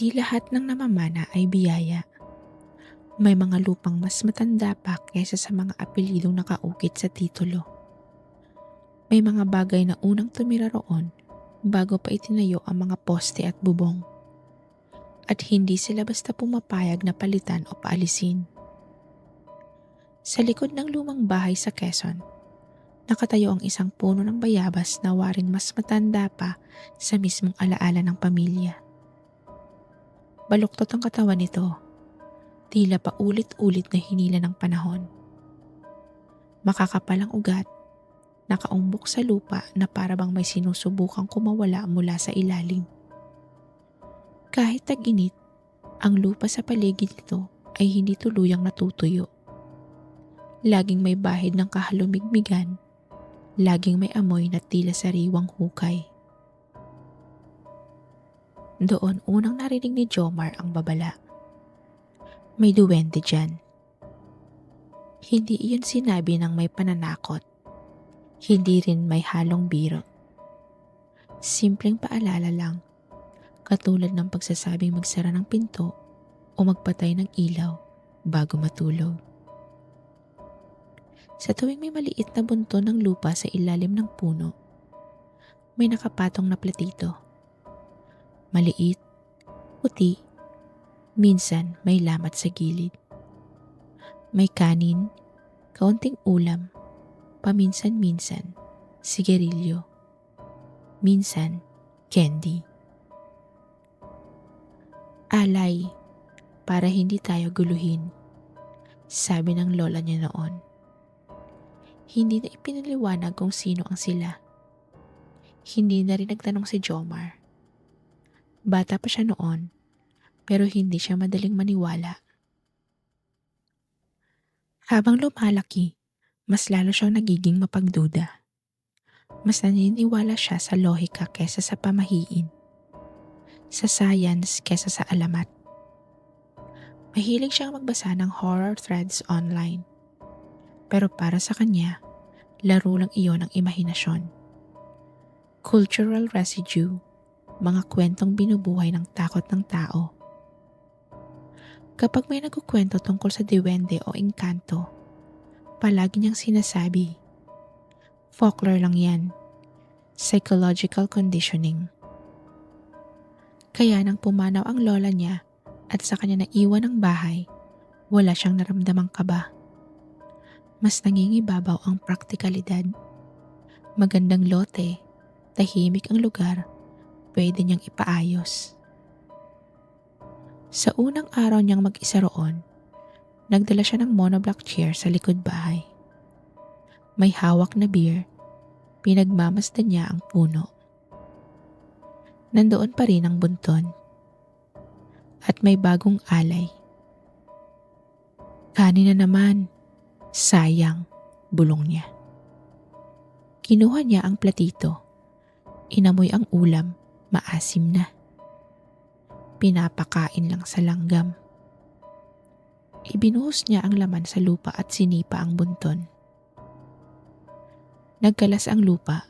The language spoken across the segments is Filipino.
Hindi lahat ng namamana ay biyaya. May mga lupang mas matanda pa kaysa sa mga apelidong nakaukit sa titulo. May mga bagay na unang tumira roon bago pa itinayo ang mga poste at bubong. At hindi sila basta pumapayag na palitan o paalisin. Sa likod ng lumang bahay sa Quezon, nakatayo ang isang puno ng bayabas na waring mas matanda pa sa mismong alaala ng pamilya. Baluktot ang katawan nito, tila pa ulit-ulit na hinila ng panahon. Makakapal ang ugat, nakaumbok sa lupa na para bang may sinusubukang kumawala mula sa ilalim. Kahit tag-init, ang lupa sa paligid nito ay hindi tuluyang natutuyo. Laging may bahid ng kahalumigmigan, laging may amoy na tila sariwang hukay. Doon unang narinig ni Jomar ang babala. May duwende dyan. Hindi iyon sinabi ng may pananakot. Hindi rin may halong biro. Simpleng paalala lang, katulad ng pagsasabing magsara ng pinto o magpatay ng ilaw bago matulog. Sa tuwing may maliit na bunto ng lupa sa ilalim ng puno, may nakapatong na platito. Maliit, puti, minsan may lamat sa gilid. May kanin, kaunting ulam, paminsan-minsan, sigarilyo, minsan, candy. Alay, para hindi tayo guluhin, sabi ng lola niya noon. Hindi na ipinaliwanag kung sino ang sila. Hindi na rin nagtanong si Jomar. Bata pa siya noon, pero hindi siya madaling maniwala. Habang lumalaki, mas lalo siyang nagiging mapagduda. Mas naniniwala siya sa lohika kesa sa pamahiin. Sa science kesa sa alamat. Mahilig siyang magbasa ng horror threads online. Pero para sa kanya, laro lang iyon ng imahinasyon. Cultural residue, mga kwentong binubuhay ng takot ng tao. Kapag may nagkukwento tungkol sa diwende o engkanto, palagi niyang sinasabi, folklore lang yan, psychological conditioning. Kaya nang pumanaw ang lola niya at sa kanya naiwan ang bahay, wala siyang naramdamang kaba. Mas nangingibabaw ang praktikalidad. Magandang lote, tahimik ang lugar, pwede niyang ipaayos. Sa unang araw niyang mag-isa roon, nagdala siya ng monoblock chair sa likod bahay. May hawak na beer, pinagmamasdan niya ang puno. Nandoon pa rin ang bunton. At may bagong alay. Kanin na naman. Sayang, bulong niya. Kinuha niya ang platito. Inamoy ang ulam, maasim na. Pinapakain lang sa langgam. Ibinuhos niya ang laman sa lupa at sinipa ang bunton. Nagkalas ang lupa.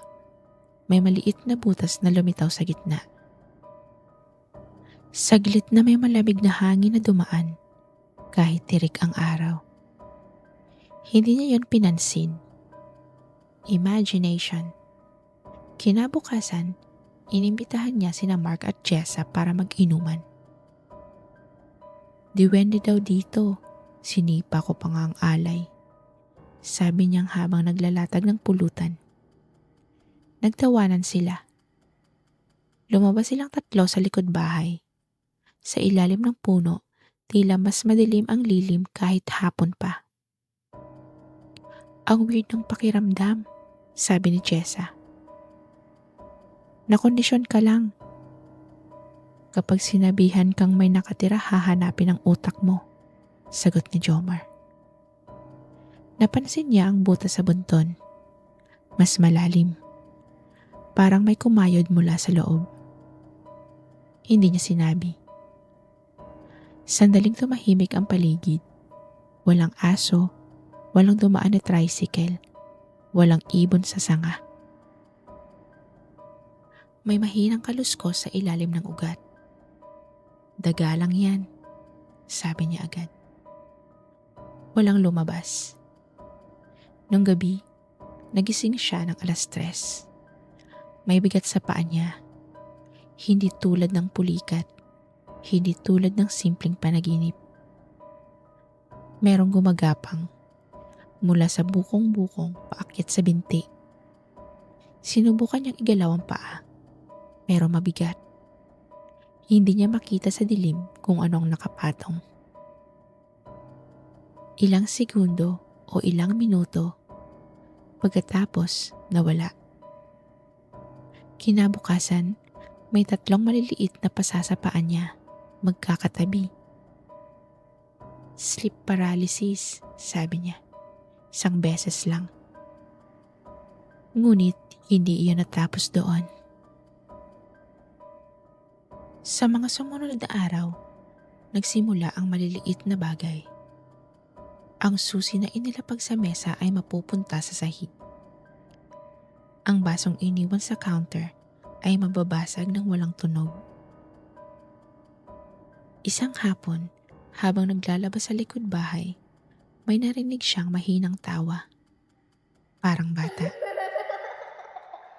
May maliit na butas na lumitaw sa gitna. Saglit na may malamig na hangin na dumaan kahit tirik ang araw. Hindi niya yon pinansin. Imagination. Kinabukasan, inimbitahan niya sina Mark at Jessa para mag-inuman. Diwende daw dito, sinipa ko pa nga ang alay. Sabi niyang habang naglalatag ng pulutan. Nagtawanan sila. Lumabas silang tatlo sa likod bahay. Sa ilalim ng puno, tila mas madilim ang lilim kahit hapon pa. Ang weird ng pakiramdam, sabi ni Jessa. Nakondisyon ka lang. Kapag sinabihan kang may nakatira, hahanapin ang utak mo, sagot ni Jomar. Napansin niya ang butas sa bunton. Mas malalim. Parang may kumayod mula sa loob. Hindi niya sinabi. Sandaling tumahimik ang paligid. Walang aso, walang dumaan na tricycle, walang ibon sa sanga. May mahinang kaluskos sa ilalim ng ugat. Daga lang yan, sabi niya agad. Walang lumabas. Nung gabi, nagising siya ng 3:00. May bigat sa paa niya. Hindi tulad ng pulikat. Hindi tulad ng simpleng panaginip. Merong gumagapang mula sa bukong-bukong paakyat sa binti. Sinubukan niyang igalaw ang paa, pero mabigat. Hindi niya makita sa dilim kung ano ang nakapatong. Ilang segundo o ilang minuto, pagkatapos nawala. Kinabukasan, may 3 maliliit na pasa sa paa niya, magkakatabi. Sleep paralysis, sabi niya. 1 beses lang. Ngunit hindi iyon natapos doon. Sa mga sumunod na araw, nagsimula ang maliliit na bagay. Ang susi na inilapag sa mesa ay mapupunta sa sahig. Ang basong iniwan sa counter ay mababasag ng walang tunog. Isang hapon, habang naglalabas sa likod bahay, may narinig siyang mahinang tawa. Parang bata.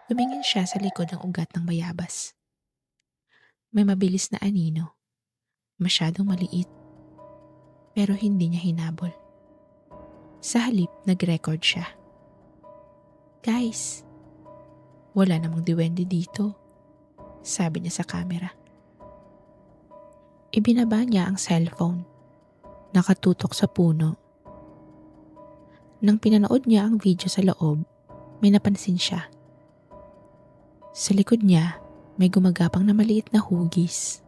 Tumingin siya sa likod ng ugat ng bayabas. May mabilis na anino. Masyadong maliit. Pero hindi niya hinabol. Sa halip, nag-record siya. Guys, wala namang diwende dito, sabi niya sa camera. Ibinaba niya ang cellphone. Nakatutok sa puno. Nang pinanood niya ang video sa loob, may napansin siya. Sa likod niya, may gumagapang na maliit na hugis.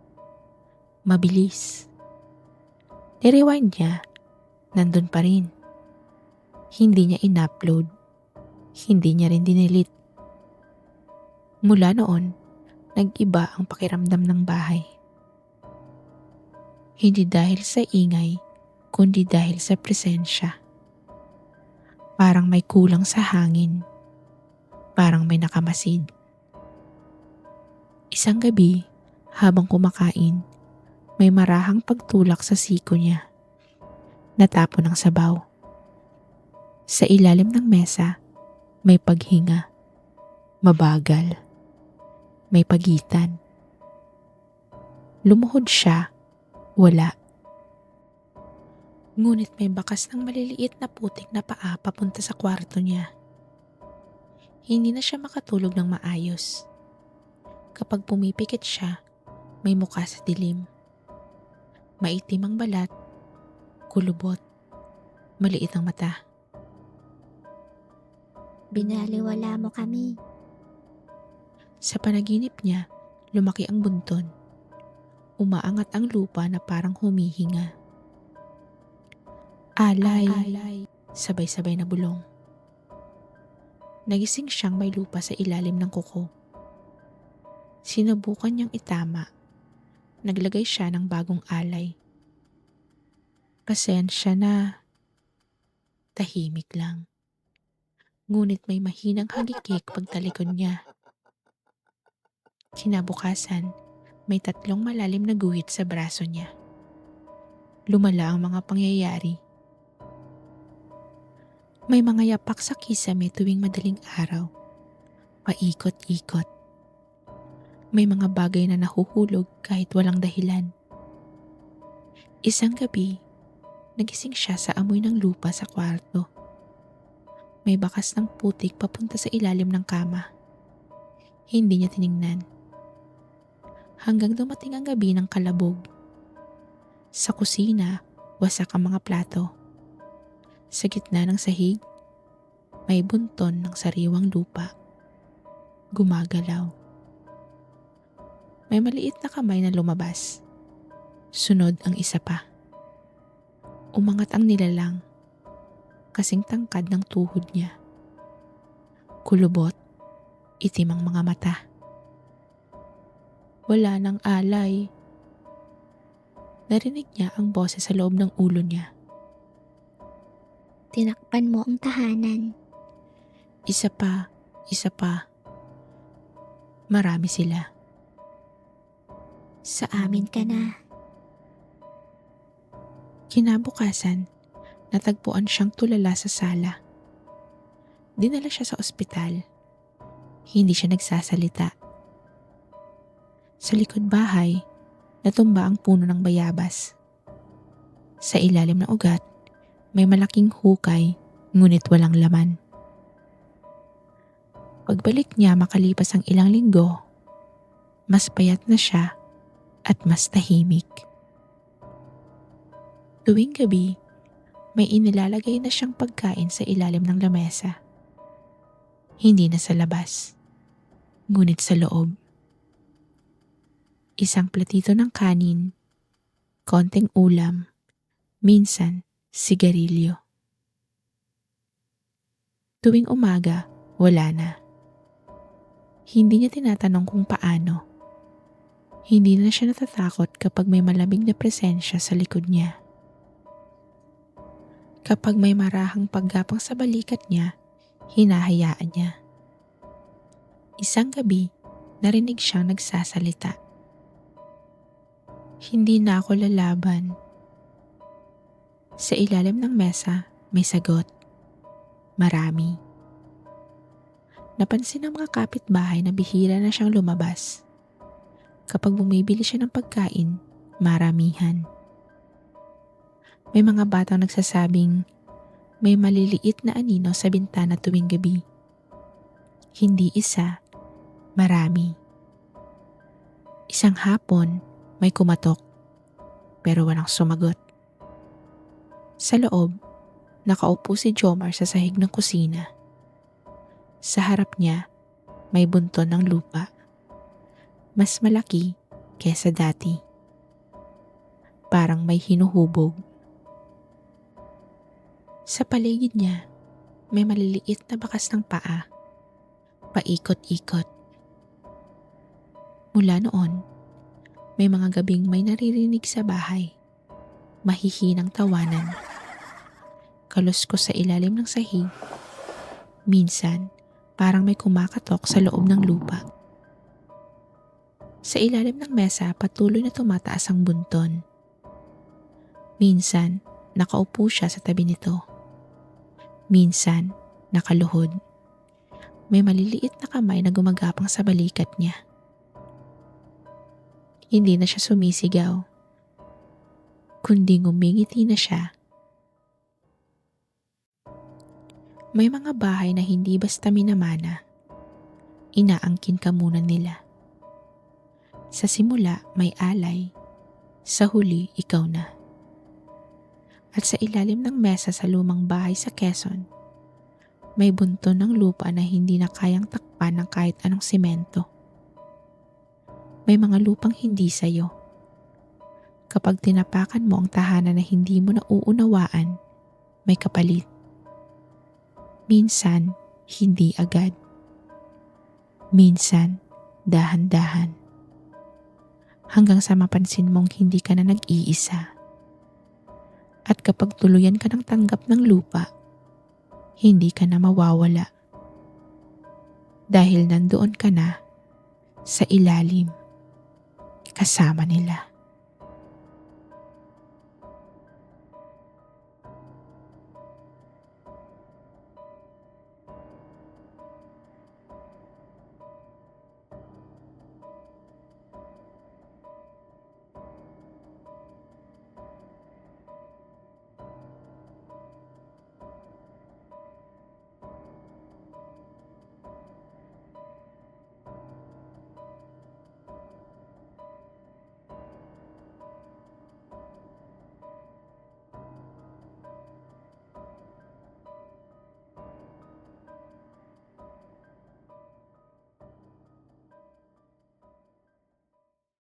Mabilis. I-rewind niya, nandun pa rin. Hindi niya in-upload. Hindi niya rin dinilit. Mula noon, nag-iba ang pakiramdam ng bahay. Hindi dahil sa ingay, kundi dahil sa presensya. Parang may kulang sa hangin. Parang may nakamasid. Isang gabi, habang kumakain, may marahang pagtulak sa siko niya. Natapon ang sabaw. Sa ilalim ng mesa, may paghinga. Mabagal. May pagitan. Lumuhod siya. Wala. Ngunit may bakas ng maliliit na putik na paa papunta sa kwarto niya. Hindi na siya makatulog ng maayos. Kapag pumipikit siya, may mukha sa dilim. Maitim ang balat, kulubot, maliit ang mata. Binaliwala mo kami. Sa panaginip niya, lumaki ang bunton. Umaangat ang lupa na parang humihinga. Alay, sabay-sabay na bulong. Nagising siyang may lupa sa ilalim ng kuko. Sinubukan niyang itama. Naglagay siya ng bagong alay. Pasensya na. Tahimik lang. Ngunit may mahinang hagikik pagtalikod niya. Kinabukasan, may 3 malalim na guhit sa braso niya. Lumala ang mga pangyayari. May mga yapak sa kisame tuwing madaling araw. Paikot-ikot. May mga bagay na nahuhulog kahit walang dahilan. Isang gabi, nagising siya sa amoy ng lupa sa kwarto. May bakas ng putik papunta sa ilalim ng kama. Hindi niya tiningnan. Hanggang dumating ang gabi ng kalabog. Sa kusina, wasak ang mga plato. Sa gitna ng sahig, may bunton ng sariwang lupa. Gumagalaw. May maliit na kamay na lumabas. Sunod ang isa pa. Umangat ang nilalang. Kasing tangkad ng tuhod niya. Kulubot, itim ang mga mata. Wala nang alay. Narinig niya ang boses sa loob ng ulo niya. Tinakpan mo ang tahanan. Isa pa, isa pa. Marami sila. Sa amin ka na. Kinabukasan, natagpuan siyang tulala sa sala. Dinala siya sa ospital. Hindi siya nagsasalita. Sa likod bahay, natumba ang puno ng bayabas. Sa ilalim ng ugat, may malaking hukay ngunit walang laman. Pagbalik niya makalipas ang ilang linggo, mas payat na siya at mas tahimik. Tuwing gabi, may inilalagay na siyang pagkain sa ilalim ng lamesa. Hindi na sa labas, ngunit sa loob. Isang platito ng kanin, konting ulam, minsan sigarilyo. Tuwing umaga, wala na. Hindi niya tinatanong kung paano. Hindi na siya natatakot kapag may malamig na presensya sa likod niya. Kapag may marahang paggapang sa balikat niya, hinahayaan niya. Isang gabi, narinig siyang nagsasalita. Hindi na ako lalaban. Sa ilalim ng mesa, may sagot. Marami. Napansin ng mga kapitbahay na bihira na siyang lumabas. Kapag bumibili siya ng pagkain, maramihan. May mga batang nagsasabing may maliliit na anino sa bintana tuwing gabi. Hindi isa, marami. Isang hapon, may kumatok, pero walang sumagot. Sa loob, nakaupo si Jomar sa sahig ng kusina. Sa harap niya, may bunton ng lupa. Mas malaki kesa dati. Parang may hinuhubog. Sa paligid niya, may maliliit na bakas ng paa. Paikot-ikot. Mula noon, may mga gabing may naririnig sa bahay. Mahihinang tawanan. Kaluskos sa ilalim ng sahig. Minsan, parang may kumakatok sa loob ng lupa. Sa ilalim ng mesa, patuloy na tumataas ang bunton. Minsan, nakaupo siya sa tabi nito. Minsan, nakaluhod. May maliliit na kamay na gumagapang sa balikat niya. Hindi na siya sumisigaw, kundi ngumingiti na siya. May mga bahay na hindi basta minamana. Inaangkin ka muna nila. Sa simula, may alay. Sa huli, ikaw na. At sa ilalim ng mesa sa lumang bahay sa Quezon, may bunton ng lupa na hindi na kayang takpan ng kahit anong simento. May mga lupang hindi sayo. Kapag tinapakan mo ang tahanan na hindi mo nauunawaan, may kapalit. Minsan, hindi agad. Minsan, dahan-dahan. Hanggang sa mapansin mong hindi ka na nag-iisa. At kapag tuluyan ka ng tanggap ng lupa, hindi ka na mawawala. Dahil nandoon ka na sa ilalim, kasama nila.